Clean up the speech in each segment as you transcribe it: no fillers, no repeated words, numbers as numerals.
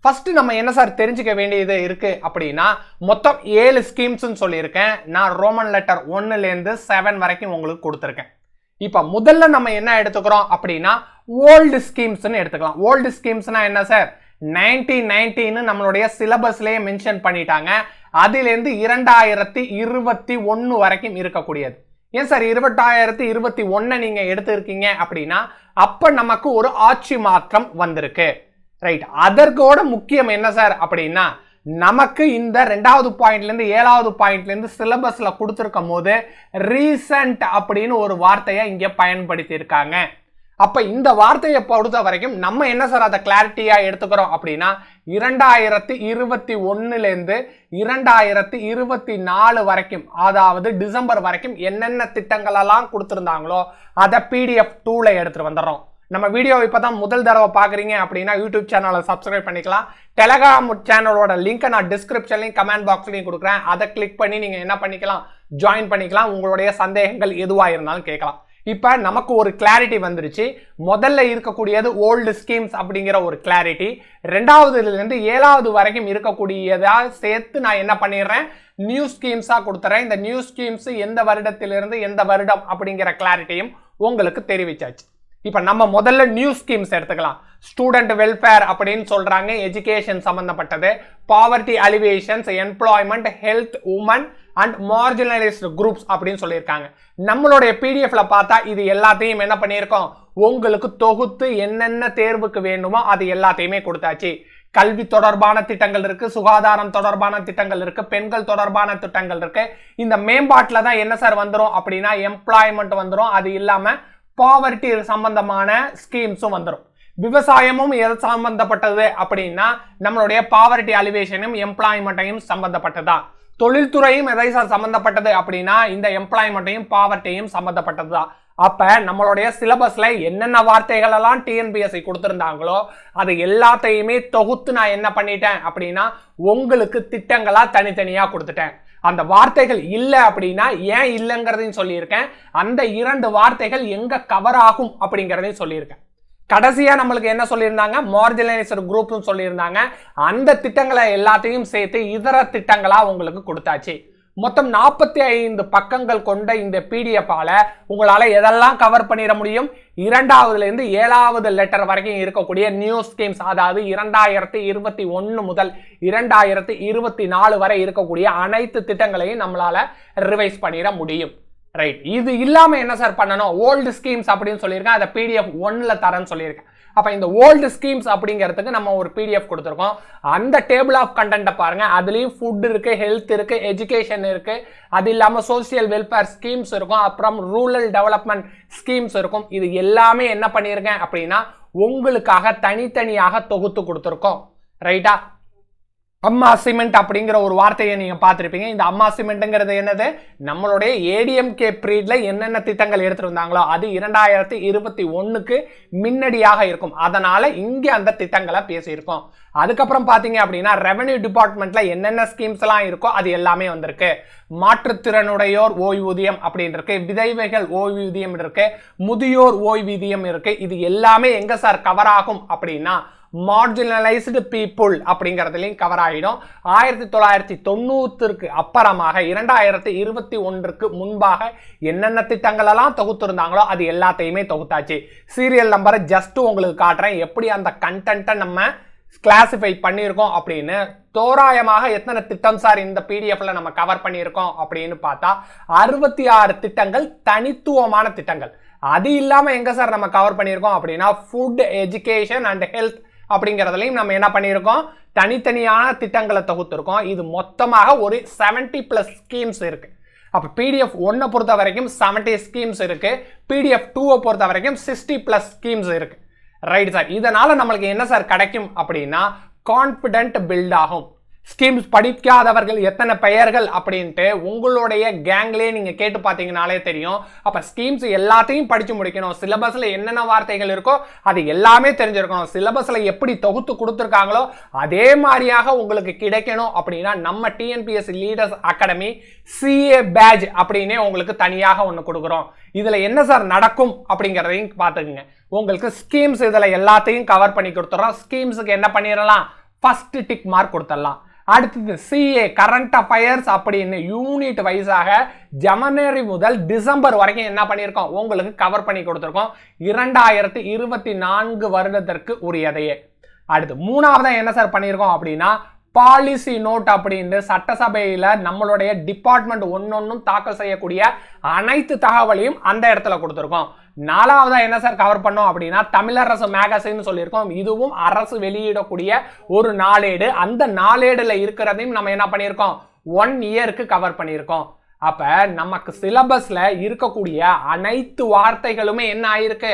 First நம்ம என்ன sir தெரிஞ்சுக்க வேண்டியது இருக்கு அப்படின்னா மொத்தம் 7 ஸ்கீம்ஸ்ன்னு சொல்லியிருக்கேன். நான் ரோமன் லெட்டர் 1லேருந்து 7 வரைக்கும் உங்களுக்கு கொடுத்துருக்கேன். இப்போ முதல்ல நம்ம என்ன எடுத்துக்கிறோம் அப்படின்னா ஓல்டு ஸ்கீம்ஸ்ன்னு எடுத்துக்கலாம். ஓல்டு ஸ்கீம்ஸ்னா என்ன சார்? 1990 நம்மளுடைய சிலபஸ்லேயே மென்ஷன் பண்ணிட்டாங்க. அதிலேருந்து 2021 வரைக்கும் இருக்கக்கூடியது. ஏன் சார் 2021 நீங்க எடுத்திருக்கீங்க அப்படின்னா அப்ப நமக்கு ஒரு ஆட்சி மாற்றம் வந்திருக்கு. ரைட். அதற்கோட முக்கியம் என்ன சார் அப்படின்னா நமக்கு இந்த 2வது பாயிண்ட்ல இருந்து 7வது பாயிண்ட்ல இருந்து சிலபஸ்ல கொடுத்திருக்கும் போது ரீசன்ட் அப்படின்னு ஒரு வார்த்தையை இங்க பயன்படுத்தி இருக்காங்க. அப்ப இந்த வார்த்தையை பொறுத்த வரைக்கும் நம்ம என்ன சார் அதை கிளாரிட்டியா எடுத்துக்கிறோம் அப்படின்னா 2021லேருந்து 2024 வரைக்கும், அதாவது டிசம்பர் வரைக்கும் என்னென்ன திட்டங்கள் எல்லாம் கொடுத்திருந்தாங்களோ அதை PDF 2ல எடுத்துட்டு வந்துடுறோம். நம்ம வீடியோ இப்பதான் முதல் தடவை பாக்குறீங்க அப்படின்னா யூடியூப் சேனலை சப்ஸ்கிரைப் பண்ணிக்கலாம். டெலகிராம் சேனலோட லிங்கை நான் டிஸ்கிரிப்ஷன்லையும் கமெண்ட் பாக்ஸ்லையும் கொடுக்குறேன். அதை கிளிக் பண்ணி நீங்க என்ன பண்ணிக்கலாம், ஜாயின் பண்ணிக்கலாம். உங்களுடைய சந்தேகங்கள் எதுவா இருந்தாலும் கேட்கலாம். இப்ப நமக்கு ஒரு கிளாரிட்டி வந்துருச்சு. முதல்ல இருக்கக்கூடியது ஓல்டு ஸ்கீம்ஸ் அப்படிங்கிற ஒரு கிளாரிட்டி. 2வதுல இருந்து 7வது வரைக்கும் இருக்கக்கூடியதா சேர்த்து நான் என்ன பண்ணிடுறேன், நியூ ஸ்கீம்ஸா கொடுத்துறேன். இந்த நியூ ஸ்கீம்ஸ் எந்த வருடத்திலிருந்து எந்த வருடம் அப்படிங்கிற கிளாரிட்டியும் உங்களுக்கு தெரிவிச்சாச்சு. இப்ப நம்ம முதல்ல நியூ ஸ்கீம்ஸ் எடுத்துக்கலாம். ஸ்டூடெண்ட் வெல்ஃபேர் அப்படின்னு சொல்றாங்க, எஜுகேஷன் சம்பந்தப்பட்டது. Poverty alleviations, employment, health, woman and marginalised groups அப்படின்னு சொல்லியிருக்காங்க. நம்மளுடைய PDFல பார்த்தா இது எல்லாத்தையும் என்ன பண்ணியிருக்கோம், உங்களுக்கு தொகுத்து என்னென்ன தேர்வுக்கு வேண்டுமோ அது எல்லாத்தையுமே கொடுத்தாச்சு. கல்வி தொடர்பான திட்டங்கள் இருக்கு, சுகாதாரம் தொடர்பான திட்டங்கள் இருக்கு, பெண்கள் தொடர்பான திட்டங்கள் இருக்கு. இந்த மேம்பாட்டில் தான் என்ன சார் வந்துடும் அப்படின்னா எம்ப்ளாய்மெண்ட் வந்துடும். அது இல்லாம பாவர்ட்டி சம்பந்தமான ஸ்கீம்ஸும் வந்துடும். விவசாயமும் எது சம்பந்தப்பட்டது அப்படின்னா நம்மளுடைய பாவர்ட்டி அலிவேஷனும் எம்ப்ளாய்மெண்ட்டையும் சம்பந்தப்பட்டதா. தொழில்துறையும் எதை சார் சம்பந்தப்பட்டது அப்படின்னா இந்த எம்ப்ளாய்மெண்ட்டையும் பாவர்ட்டியும் சம்பந்தப்பட்டதுதான். அப்ப நம்மளுடைய சிலபஸ்ல என்னென்ன வார்த்தைகள் எல்லாம் TNPSC கொடுத்திருந்தாங்களோ அது எல்லாத்தையுமே தொகுத்து நான் என்ன பண்ணிட்டேன் அப்படின்னா உங்களுக்கு திட்டங்களா தனித்தனியா கொடுத்துட்டேன். அந்த வார்த்தைகள் இல்லை அப்படின்னா ஏன் இல்லைங்கிறதையும் சொல்லியிருக்கேன். அந்த 2 வார்த்தைகள் எங்க கவர் ஆகும் அப்படிங்கிறதையும் சொல்லியிருக்கேன். கடைசியா நம்மளுக்கு என்ன சொல்லியிருந்தாங்க, மார்ஜினலைஸ்டு குரூப் சொல்லியிருந்தாங்க. அந்த திட்டங்களை எல்லாத்தையும் சேர்த்து இதர திட்டங்களா உங்களுக்கு கொடுத்தாச்சு. மொத்தம் 45 பக்கங்கள் கொண்ட இந்த PDFால உங்களால எதெல்லாம் கவர் பண்ணிட முடியும், 2வதுல இருந்து 7வது லெட்டர் வரைக்கும் இருக்கக்கூடிய நியூ ஸ்கீம்ஸ், அதாவது 2021 முதல் 2024 வரை இருக்கக்கூடிய அனைத்து திட்டங்களையும் நம்மளால ரிவைஸ் பண்ணிட முடியும். ரைட். இது இல்லாம என்ன சார் பண்ணணும், ஓல்டு ஸ்கீம்ஸ் அப்படின்னு சொல்லியிருக்கேன். அதை PDF 1ல தரேன்னு சொல்லியிருக்கேன். அப்ப இந்த ஓல்டு ஸ்கீம்ஸ் அப்படிங்கிறதுக்கு நம்ம ஒரு PDF கொடுத்துருக்கோம். அந்த டேபிள் ஆஃப் கண்டென்ட்டை பாருங்க. அதுலயும் ஃபுட் இருக்கு, ஹெல்த் இருக்கு, எஜுகேஷன் இருக்கு, அது இல்லாம சோசியல் வெல்ஃபேர் ஸ்கீம்ஸ் இருக்கும், அப்புறம் ரூரல் டெவலப்மெண்ட் ஸ்கீம்ஸ் இருக்கும். இது எல்லாமே என்ன பண்ணியிருக்கேன் அப்படின்னா உங்களுக்காக தனித்தனியாக தொகுத்து கொடுத்துருக்கோம். ரைட்டா. அம்மா சிமெண்ட் அப்படிங்கிற ஒரு வார்த்தையை நீங்க பார்த்திருப்பீங்க. இந்த அம்மா சிமெண்ட்ங்கிறது என்னது, நம்மளுடைய ADMK பீரியட்ல என்னென்ன திட்டங்கள் எடுத்திருந்தாங்களோ அது 2021க்கு முன்னடியாக இருக்கும். அதனால இங்க அந்த திட்டங்களை பேசியிருக்கோம். அதுக்கப்புறம் பாத்தீங்க அப்படின்னா ரெவென்யூ டிபார்ட்மெண்ட்ல என்னென்ன ஸ்கீம்ஸ் எல்லாம் இருக்கோ அது எல்லாமே வந்திருக்கு. மாற்றுத்திறனுடையோர் ஓய்வூதியம் அப்படின்னு இருக்கு, விதவைகள் ஓய்வூதியம் இருக்கு, முதியோர் ஓய்வூதியம் இருக்கு. இது எல்லாமே எங்க சார் கவர் ஆகும் அப்படின்னா மார்ஜினலைஸ்டு பீப்புள் அப்படிங்கிறதுலையும் கவர் ஆகிடும். 1990க்கு அப்புறமாக 2021க்கு முன்பாக என்னென்ன திட்டங்கள் எல்லாம் தொகுத்திருந்தாங்களோ அது எல்லாத்தையுமே தொகுத்தாச்சு. சீரியல் நம்பரை ஜஸ்ட் உங்களுக்கு காட்டுறேன், எப்படி அந்த கண்டென்ட்டை நம்ம கிளாசிஃபை பண்ணியிருக்கோம் அப்படின்னு. தோராயமாக எத்தனை திட்டம் சார் இந்த PDFல நம்ம கவர் பண்ணியிருக்கோம் அப்படின்னு பார்த்தா 66 திட்டங்கள், தனித்துவமான திட்டங்கள். அது இல்லாம எங்க சார் நம்ம கவர் பண்ணியிருக்கோம் அப்படின்னா ஃபுட், எஜுகேஷன் அண்ட் ஹெல்த் அப்படிங்கிறதுலையும் நம்ம என்ன பண்ணியிருக்கோம், தனித்தனியான திட்டங்களை தொகுத்திருக்கோம். இது மொத்தமாக ஒரு 70+ ஸ்கீம்ஸ் இருக்கு. அப்ப PDF 1 பொறுத்த வரைக்கும் 70 ஸ்கீம்ஸ் இருக்கு, PDF 2 பொறுத்த வரைக்கும் 60+ ஸ்கீம்ஸ் இருக்கு. Right sir. இதனால நம்மளுக்கு என்ன சார் கிடைக்கும் அப்படின்னா கான்பிடென்ட் பில்ட் ஆகும். ஸ்கீம்ஸ் படிக்காதவர்கள் எத்தனை பெயர்கள் அப்படின்ட்டு உங்களுடைய கேங்லேயே நீங்க கேட்டு பார்த்தீங்கனாலே தெரியும். அப்ப ஸ்கீம்ஸ் எல்லாத்தையும் படிச்சு முடிக்கணும். சிலபஸ்ல என்னென்ன வார்த்தைகள் இருக்கோ அது எல்லாமே தெரிஞ்சிருக்கணும். சிலபஸ்ல எப்படி தொகுத்து கொடுத்துருக்காங்களோ அதே மாதிரியாக உங்களுக்கு கிடைக்கணும் அப்படின்னா நம்ம TNPSC leaders academy CA batch அப்படின்னே உங்களுக்கு தனியாக ஒன்று கொடுக்குறோம். இதுல என்ன சார் நடக்கும் அப்படிங்கிறதையும் பார்த்துக்குங்க. உங்களுக்கு ஸ்கீம்ஸ் இதுல எல்லாத்தையும் கவர் பண்ணி கொடுத்துறோம். ஸ்கீம்ஸுக்கு என்ன பண்ணிடலாம், ஃபர்ஸ்ட் டிக் மார்க் கொடுத்துடலாம். அடுத்தது CA கரண்ட் அஃபயர்ஸ் அப்படின்னு யூனிட் வைஸாக ஜனவரி முதல் டிசம்பர் வரைக்கும் என்ன பண்ணியிருக்கோம் உங்களுக்கு கவர் பண்ணி கொடுத்துருக்கோம் 2024 வருடத்திற்கு உரியதையே. அடுத்து மூணாவதா என்ன சார் பண்ணியிருக்கோம் அப்படின்னா பாலிசி நோட் அப்படின்னு சட்டசபையில நம்மளுடைய டிபார்ட்மெண்ட் ஒன்னொன்னும் தாக்கல் செய்யக்கூடிய அனைத்து தகவலையும் அந்த இடத்துல கொடுத்துருக்கோம். நாலாவதா என்ன சார் கவர் பண்ணோம் அப்படின்னா தமிழரசு மேகசின் சொல்லியிருக்கோம். இதுவும் அரசு வெளியிடக்கூடிய ஒரு நாளேடு. அந்த நாளேடுல இருக்கிறதையும் நம்ம என்ன பண்ணியிருக்கோம் 1 இயருக்கு கவர் பண்ணியிருக்கோம். அப்ப நமக்கு சிலபஸ்ல இருக்கக்கூடிய அனைத்து வார்த்தைகளுமே என்ன ஆயிருக்கு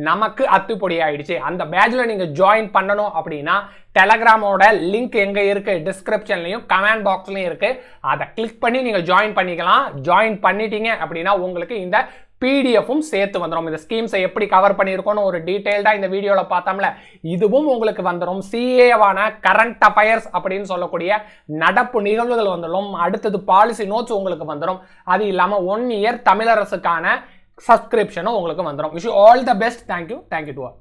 நமக்கு அத்துப்பொடி ஆயிடுச்சு. அந்த பேட்ச்ல நீங்க ஜாயின் பண்ணணும் அப்படின்னா டெலகிராமோட லிங்க் எங்க இருக்கு டிஸ்கிரிப்ஷன்லயும் கமெண்ட் பாக்ஸ்லயும் இருக்கு. அதை கிளிக் பண்ணி நீங்க ஜாயின் பண்ணிக்கலாம். ஜாயின் பண்ணிட்டீங்க அப்படின்னா உங்களுக்கு இந்த பிடிஎஃப்பும் சேர்த்து வந்துடும். இந்த ஸ்கீம்ஸை எப்படி கவர் பண்ணியிருக்கோன்னு ஒரு டீட்டெயில்டா இந்த வீடியோல பார்த்தோம்ல, இதுவும் உங்களுக்கு வந்துடும். சிஏவான கரண்ட் அஃபயர்ஸ் அப்படின்னு சொல்லக்கூடிய நடப்பு நிகழ்வுகள் வந்துடும். அடுத்தது பாலிசி நோட்ஸ் உங்களுக்கு வந்துடும். அது இல்லாம 1 இயர் தமிழரசுக்கான சப்ஸ்கிரிப்ஷனும் உங்களுக்கு வந்துடும். Wish you all the best. Thank you to all.